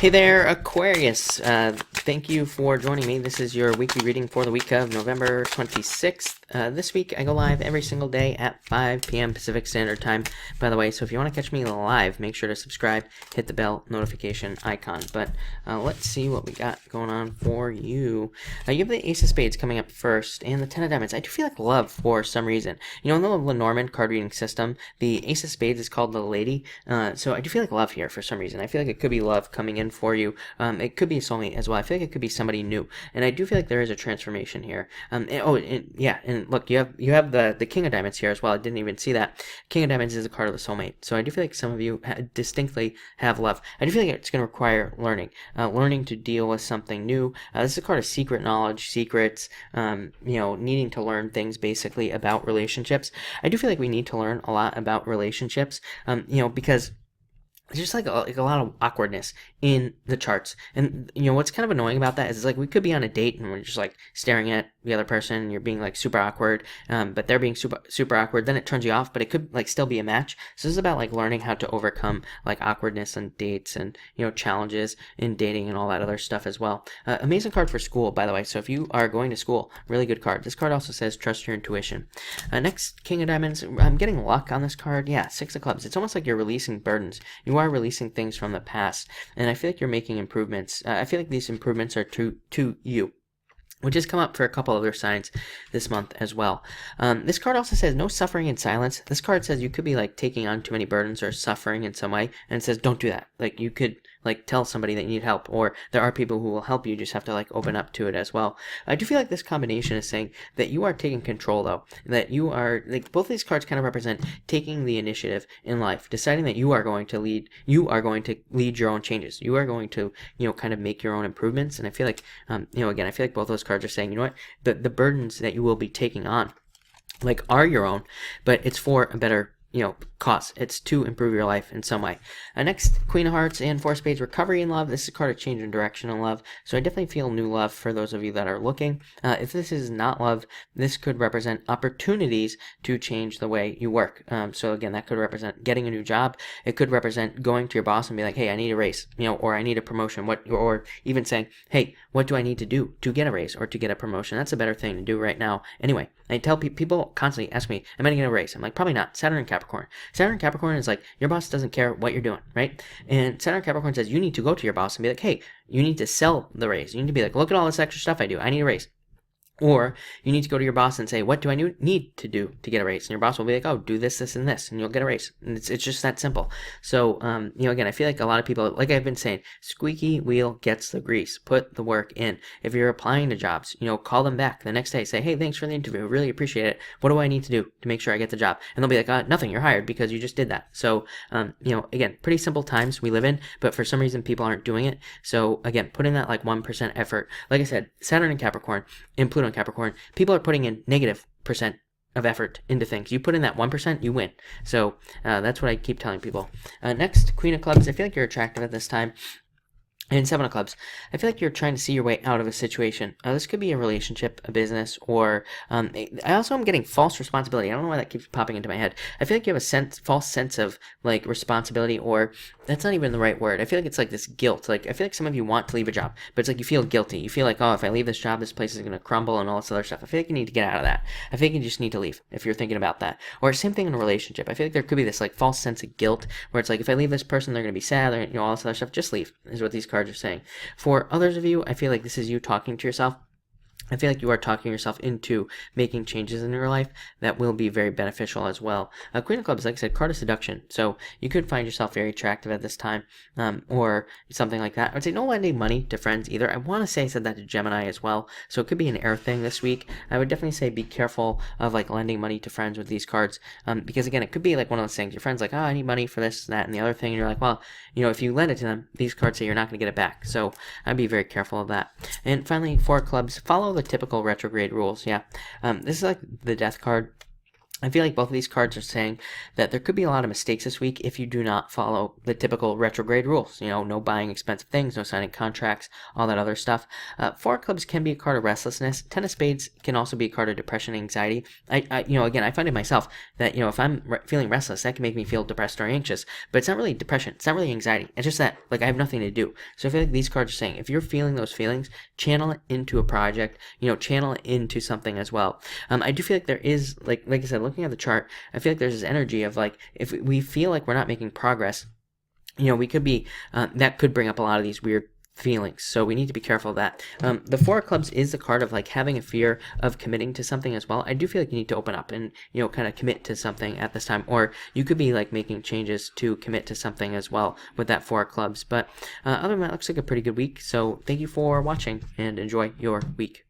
Hey there, Aquarius. Thank you for joining me. This is your weekly reading for the week of November 26th. This week, I go live every single day at 5 p.m. Pacific Standard Time, by the way. So if you want to catch me live, make sure to subscribe, hit the bell notification icon. But let's see what we got going on for you. You have the Ace of Spades coming up first, and the Ten of Diamonds. I do feel like love for some reason. You know, in the Lenormand card reading system, the Ace of Spades is called the Lady. So I do feel like love here for some reason. I feel like it could be love coming in for you. It could be a soulmate as well. I feel like it could be somebody new, and I do feel like there is a transformation here. And look, you have the King of Diamonds here as well. I didn't even see that. King of Diamonds is a card of the soulmate, so I do feel like some of you distinctly have love. I do feel like it's going to require learning to deal with something new. This is a card of secret knowledge, secrets. Needing to learn things basically about relationships. I do feel like we need to learn a lot about relationships. Because there's just like a lot of awkwardness in the charts. And what's kind of annoying about that is like we could be on a date and we're just like staring at the other person and you're being like super awkward, but they're being super awkward, then it turns you off, but it could like still be a match. So this is about like learning how to overcome like awkwardness on dates and challenges in dating and all that other stuff as well. Amazing card for school, by the way. So if you are going to school, really good card. This card also says trust your intuition. Next, King of Diamonds. I'm getting luck on this card. Yeah, Six of Clubs. It's almost like you're releasing burdens. You are releasing things from the past, and I feel like you're making improvements. I feel like these improvements are to you, which has come up for a couple other signs this month as well. This card also says no suffering in silence. This card says you could be like taking on too many burdens or suffering in some way, and it says don't do that. Like you could like tell somebody that you need help, or there are people who will help you. You just have to like open up to it as well. I do feel like this combination is saying that you are taking control, though, that you are like both of these cards kind of represent taking the initiative in life, deciding that you are going to lead your own changes. You are going to kind of make your own improvements. And I feel like again, I feel like both those cards are saying, the burdens that you will be taking on like are your own, but it's for a better cause. It's to improve your life in some way. Next, Queen of Hearts and Four of Spades, recovery in love. This is a card of change in direction in love. So I definitely feel new love for those of you that are looking. If this is not love, this could represent opportunities to change the way you work. So again, that could represent getting a new job. It could represent going to your boss and be like, hey, I need a raise, or I need a promotion. Or even saying, hey, what do I need to do to get a raise or to get a promotion? That's a better thing to do right now. Anyway, I tell people constantly ask me, am I going to get a raise? I'm like, probably not. Saturn and Capricorn. Saturn and Capricorn is like, your boss doesn't care what you're doing, right? And Saturn and Capricorn says you need to go to your boss and be like, hey, you need to sell the raise. You need to be like, look at all this extra stuff I do. I need a raise. Or you need to go to your boss and say, what do I need to do to get a raise? And your boss will be like, oh, do this, this, and this, and you'll get a raise. And it's just that simple. So, again, I feel like a lot of people, like I've been saying, squeaky wheel gets the grease. Put the work in. If you're applying to jobs, call them back the next day. Say, hey, thanks for the interview. Really appreciate it. What do I need to do to make sure I get the job? And they'll be like, nothing. You're hired because you just did that. So, again, pretty simple times we live in, but for some reason people aren't doing it. So, again, put in that like 1% effort. Like I said, Saturn and Capricorn and Pluto and Capricorn, people are putting in -% of effort into things. You put in that 1%, you win. So that's what I keep telling people. Next, Queen of Clubs. I feel like you're attractive at this time. And Seven of Clubs, I feel like you're trying to see your way out of a situation. This could be a relationship, a business, or I also am getting false responsibility. I don't know why that keeps popping into my head. I feel like you have a false sense of like responsibility, or that's not even the right word. I feel like it's like this guilt. Like I feel like some of you want to leave a job, but it's like you feel guilty. You feel like, oh, if I leave this job, this place is going to crumble and all this other stuff. I feel like you need to get out of that. I think you just need to leave if you're thinking about that. Or same thing in a relationship. I feel like there could be this like false sense of guilt where it's like if I leave this person, they're going to be sad, or all this other stuff. Just leave is what these cards are saying. For others of you, I feel like this is you talking to yourself. I feel like you are talking yourself into making changes in your life that will be very beneficial as well. Queen of Clubs, like I said, card of seduction. So you could find yourself very attractive at this time, or something like that. I would say no lending money to friends either. I want to say I said that to Gemini as well. So it could be an air thing this week. I would definitely say be careful of like lending money to friends with these cards, because again, it could be like one of those things. Your friend's like, oh, I need money for this, that, and the other thing. And you're like, well, if you lend it to them, these cards say you're not going to get it back. So I'd be very careful of that. And finally, Four of Clubs, follow the typical retrograde rules. Yeah, this is like the death card. I feel like both of these cards are saying that there could be a lot of mistakes this week if you do not follow the typical retrograde rules. No buying expensive things, no signing contracts, all that other stuff. Four of Clubs can be a card of restlessness. Ten of Spades can also be a card of depression and anxiety. Again, I find it myself that, if I'm feeling restless, that can make me feel depressed or anxious. But it's not really depression. It's not really anxiety. It's just that, I have nothing to do. So I feel like these cards are saying, if you're feeling those feelings, channel it into a project, channel it into something as well. I do feel like there is, like I said, looking at the chart, I feel like there's this energy of if we feel like we're not making progress, we could be, that could bring up a lot of these weird feelings. So we need to be careful of that. The Four of Clubs is the card of having a fear of committing to something as well. I do feel like you need to open up and, kind of commit to something at this time, or you could be making changes to commit to something as well with that Four of Clubs. But other than that, it looks like a pretty good week. So thank you for watching and enjoy your week.